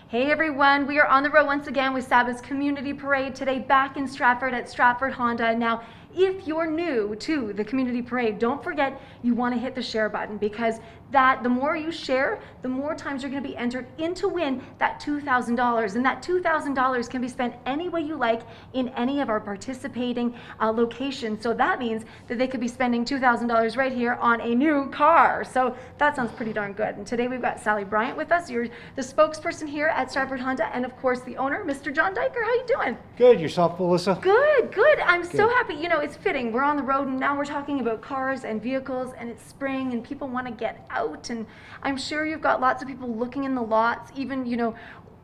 Hey everyone, we are on the road once again with SABA's Community Parade today, back in Stratford at Stratford Honda. Now, if you're new to the Community Parade, don't forget you want to hit the share button, because the more you share, the more times you're going to be entered in to win that $2,000. And that $2,000 can be spent any way you like in any of our participating locations. So that means that they could be spending $2,000 right here on a new car. So that sounds pretty darn good. And today we've got Sally Bryant with us. You're the spokesperson here at Stratford Honda, and of course the owner, Mr. John Diker. How you doing? Good. Yourself, Melissa? Good, good. I'm so happy. You know, it's fitting. We're on the road and now we're talking about cars and vehicles, and it's spring and people want to get out, and I'm sure you've got lots of people looking in the lots, even, you know,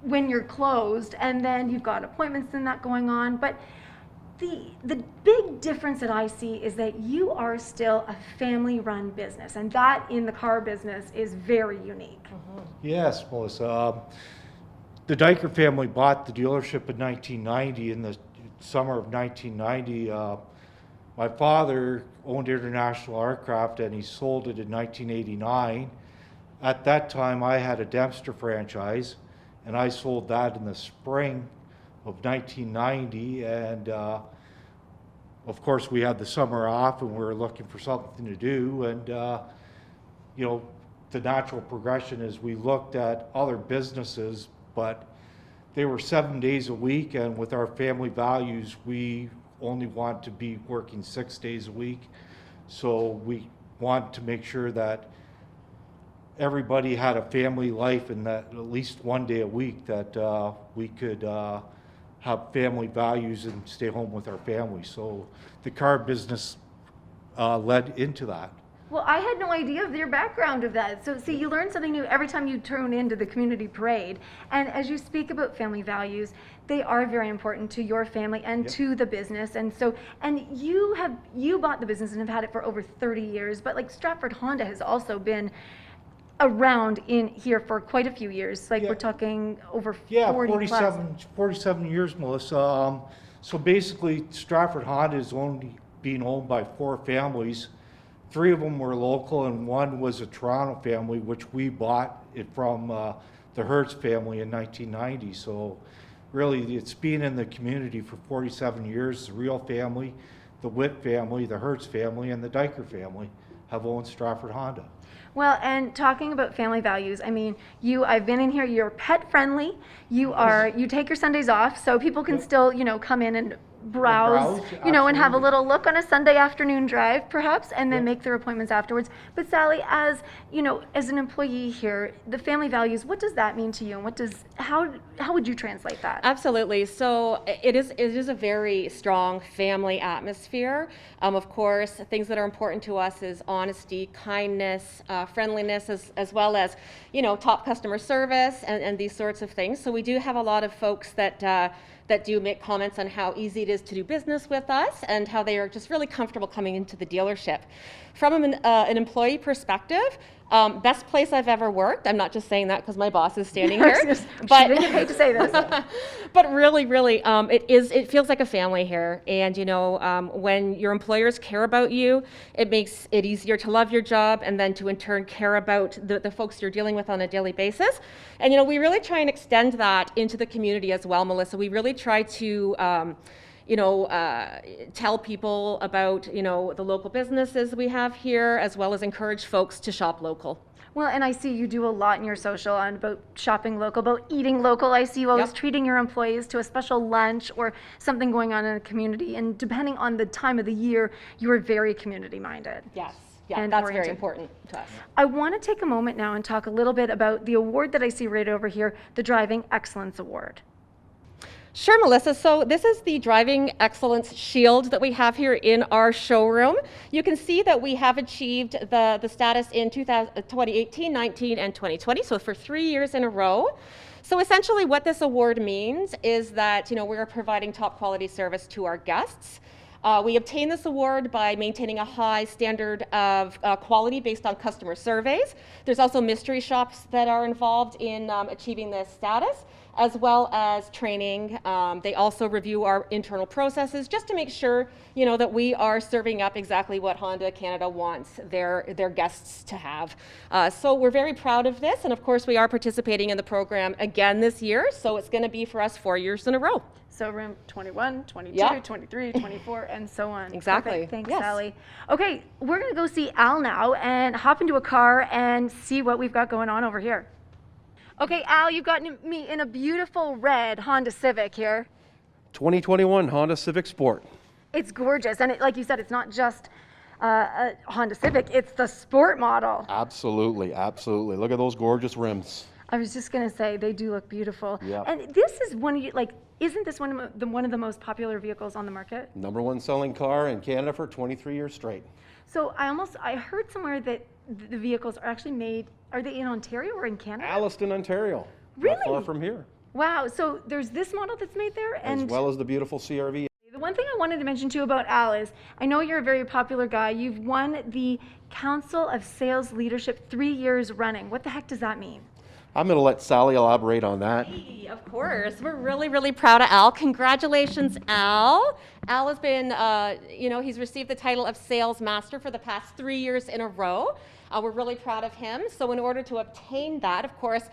when you're closed, and then you've got appointments and that going on. But the big difference that I see is that you are still a family-run business, and that in the car business is very unique. Yes, Melissa. The Diker family bought the dealership in 1990. In the summer of 1990, my father owned International Aircraft, and he sold it in 1989. At that time, I had a Dempster franchise, and I sold that in the spring of 1990. And of course, we had the summer off, and we were looking for something to do. And you know, the natural progression is we looked at other businesses, but they were 7 days a week, and with our family values, we only want to be working 6 days a week. So we want to make sure that everybody had a family life, and that at least 1 day a week that we could have family values and stay home with our family. So the car business led into that. Well, I had no idea of your background of that. So see, you learn something new every time you tune into the Community Parade. And as you speak about family values, they are very important to your family and to the business. And so, and you bought the business and have had it for over 30 years, but like Stratford Honda has also been around in here for quite a few years. Like we're talking over 40 47 years, Melissa. So basically, Stratford Honda is only being owned by 4 families. 3 of them were local, and 1 was a Toronto family, which we bought it from the Hertz family in 1990. So really, it's been in the community for 47 years. The Real family, the Witt family, the Hertz family, and the Diker family have owned Stratford Honda. Well, and talking about family values, I mean, I've been in here, you're pet friendly, you take your Sundays off, so people can still, you know, come in and browse, you know, and have a little look on a Sunday afternoon drive, perhaps, and then make their appointments afterwards. But Sally, as you know, as an employee here, the family values, what does that mean to you, and how would you translate that? Absolutely. So it is a very strong family atmosphere. Of course, things that are important to us is honesty, kindness, friendliness, as well as, you know, top customer service and these sorts of things. So we do have a lot of folks that do make comments on how easy it is to do business with us and how they are just really comfortable coming into the dealership. From an employee perspective, best place I've ever worked. I'm not just saying that because my boss is standing here. But she didn't get paid to say this. But really, it feels like a family here. And you know, when your employers care about you, it makes it easier to love your job, and then to in turn care about the folks you're dealing with on a daily basis. And you know, we really try and extend that into the community as well, Melissa. We really try to tell people about, you know, the local businesses we have here, as well as encourage folks to shop local. Well, and I see you do a lot in your social on about shopping local, about eating local. I see you always treating your employees to a special lunch or something going on in the community. And depending on the time of the year, you are very community minded. Yes. Yeah, and that's oriented. Very important to us. I want to take a moment now and talk a little bit about the award that I see right over here, the Driving Excellence Award. Sure, Melissa. So this is the Driving Excellence Shield that we have here in our showroom. You can see that we have achieved the status in 2018, 19, and 2020, so for 3 years in a row. So essentially what this award means is that, you know, we're providing top quality service to our guests. We obtained this award by maintaining a high standard of quality based on customer surveys. There's also mystery shops that are involved in achieving this status, as well as training. They also review our internal processes just to make sure, that we are serving up exactly what Honda Canada wants their guests to have. So we're very proud of this, and of course we are participating in the program again this year, so it's going to be for us 4 years in a row. So room 21, 22, Yeah. 23, 24, and so on. Exactly. Perfect. Thanks, Yes. Sally. Okay, we're going to go see Al now and hop into a car and see what we've got going on over here. Okay, Al, you've got me in a beautiful red Honda Civic here. 2021 Honda Civic Sport. It's gorgeous, and like you said, it's not just a Honda Civic, it's the sport model. Absolutely, absolutely. Look at those gorgeous rims. I was just going to say, they do look beautiful. Yeah. And this is isn't this one of the most popular vehicles on the market? #1 selling car in Canada for 23 years straight. So I heard somewhere that the vehicles are actually made, are they in Ontario or in Canada? Alliston, Ontario. Really? Not far from here. Wow, so there's this model that's made there? As well as the beautiful CRV. The one thing I wanted to mention too about Al is, I know you're a very popular guy. You've won the Council of Sales Leadership 3 years running. What the heck does that mean? I'm going to let Sally elaborate on that. Hey, of course. We're really, really proud of Al. Congratulations, Al. Al has been, he's received the title of Sales Master for the past 3 years in a row. We're really proud of him. So in order to obtain that, of course,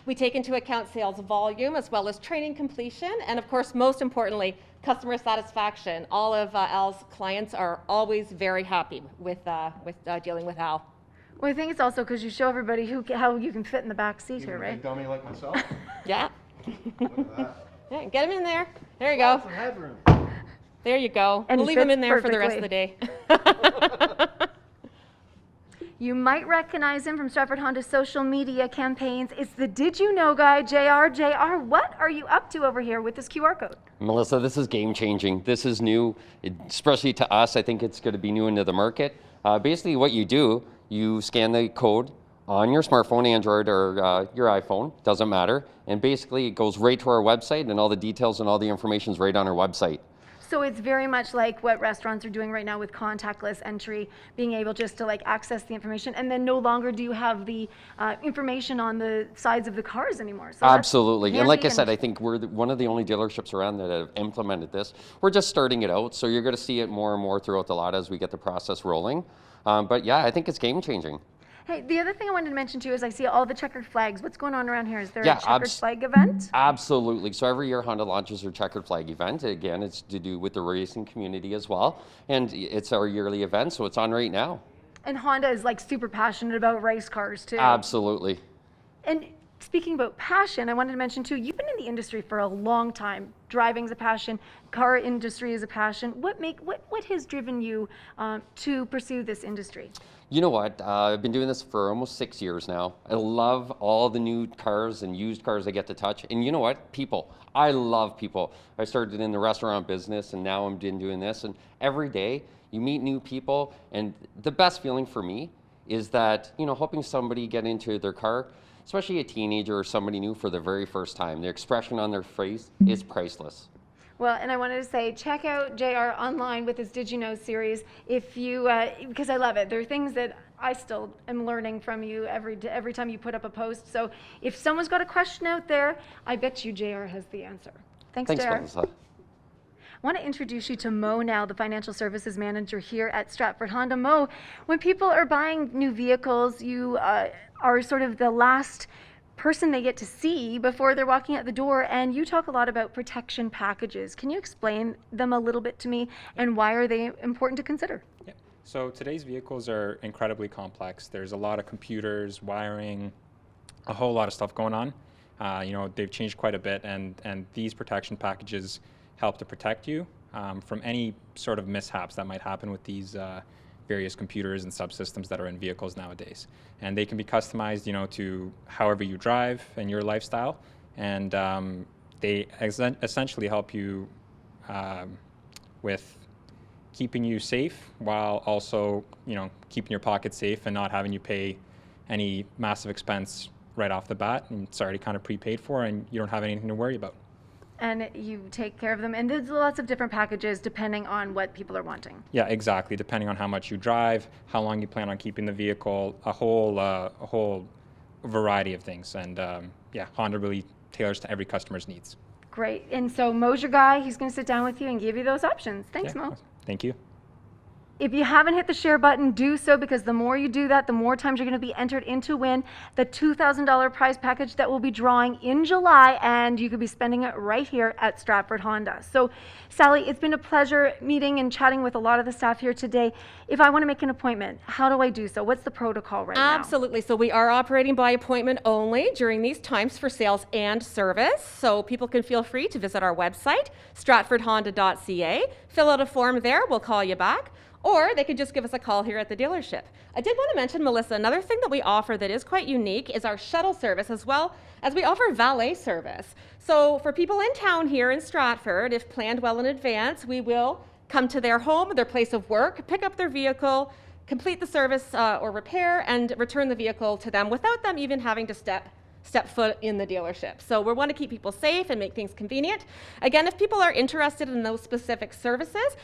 we take into account sales volume as well as training completion, and of course, most importantly, customer satisfaction. All of Al's clients are always very happy with dealing with Al. Well, I think it's also because you show everybody how you can fit in the back seat here, right? dummy like myself. Yeah. Look at that. Yeah, get him in there. There you go. Lots of headroom. There you go. And We'll he leave him fits in there for the rest of the day. You might recognize him from Stratford Honda's social media campaigns. It's the Did You Know guy, JR. JR, what are you up to over here with this QR code? Melissa, this is game changing. This is new, especially to us. I think it's going to be new into the market. Basically what you do, you scan the code on your smartphone, Android, or your iPhone, doesn't matter. And basically it goes right to our website, and all the details and all the information is right on our website. So it's very much like what restaurants are doing right now with contactless entry, being able just to access the information, and then no longer do you have the information on the sides of the cars anymore. So that's Absolutely. And like I handy said, I think we're one of the only dealerships around that have implemented this. We're just starting it out, so you're going to see it more and more throughout the lot as we get the process rolling. But yeah, I think it's game changing. Hey, the other thing I wanted to mention too is I see all the checkered flags. What's going on around here? Is there Yeah, a checkered flag event? Absolutely. So every year Honda launches their checkered flag event. Again, it's to do with the racing community as well. And it's our yearly event, so it's on right now. And Honda is super passionate about race cars too. Absolutely. And speaking about passion, I wanted to mention too, you've been in the industry for a long time. Driving's a passion, car industry is a passion. What has driven you to pursue this industry? You know what? I've been doing this for almost 6 years now. I love all the new cars and used cars I get to touch. And you know what? People. I love people. I started in the restaurant business, and now I'm doing this. And every day you meet new people. And the best feeling for me is that, helping somebody get into their car, especially a teenager or somebody new for the very first time. The expression on their face is priceless. Well, and I wanted to say, check out JR online with his Did You Know series if you, because I love it. There are things that I still am learning from you every time you put up a post. So if someone's got a question out there, I bet you JR has the answer. Thanks JR. Melissa. I want to introduce you to Mo now, the financial services manager here at Stratford Honda. Mo, when people are buying new vehicles, you are sort of the last person they get to see before they're walking out the door, and you talk a lot about protection packages. Can you explain them a little bit to me, and why are they important to consider? Yeah. So today's vehicles are incredibly complex. There's a lot of computers, wiring, a whole lot of stuff going on. They've changed quite a bit, and these protection packages help to protect you from any sort of mishaps that might happen with these various computers and subsystems that are in vehicles nowadays. And they can be customized, to however you drive and your lifestyle. And they essentially help you with keeping you safe while also, keeping your pocket safe and not having you pay any massive expense right off the bat. And it's already kind of prepaid for, and you don't have anything to worry about. and you take care of them. And there's lots of different packages depending on what people are wanting. Yeah, exactly. Depending on how much you drive, how long you plan on keeping the vehicle, a whole variety of things. And yeah, Honda really tailors to every customer's needs. Great. And so Mo's your guy. He's going to sit down with you and give you those options. Thanks, Yeah, Mo. thank you. If you haven't hit the share button, do so, because the more you do that, the more times you're going to be entered in to win the $2,000 prize package that we'll be drawing in July, and you could be spending it right here at Stratford Honda. So, Sally, it's been a pleasure meeting and chatting with a lot of the staff here today. If I want to make an appointment, how do I do so? What's the protocol right now? Absolutely. So we are operating by appointment only during these times for sales and service. So people can feel free to visit our website, stratfordhonda.ca, fill out a form there, we'll call you back. Or they could just give us a call here at the dealership. I did want to mention, Melissa, another thing that we offer that is quite unique is our shuttle service, as well as we offer valet service. So for people in town here in Stratford, if planned well in advance, we will come to their home, their place of work, pick up their vehicle, complete the service or repair, and return the vehicle to them without them even having to step foot in the dealership. So we want to keep people safe and make things convenient. Again, if people are interested in those specific services,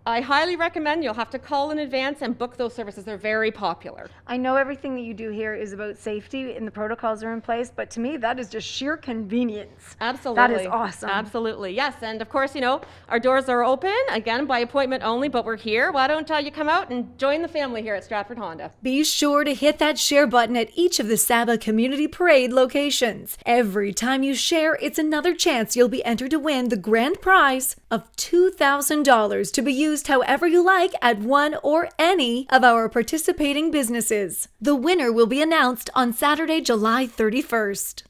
I highly recommend you'll have to call in advance and book those services. They're very popular. I know everything that you do here is about safety and the protocols are in place, but to me, that is just sheer convenience. Absolutely. That is awesome. Absolutely. Yes. And of course, you know, our doors are open, again, by appointment only, but we're here. Why don't you come out and join the family here at Stratford Honda? Be sure to hit that share button at each of the SABA Community Parade locations. Every time you share, it's another chance you'll be entered to win the grand prize of $2,000 to be used however you like at one or any of our participating businesses. The winner will be announced on Saturday, July 31st.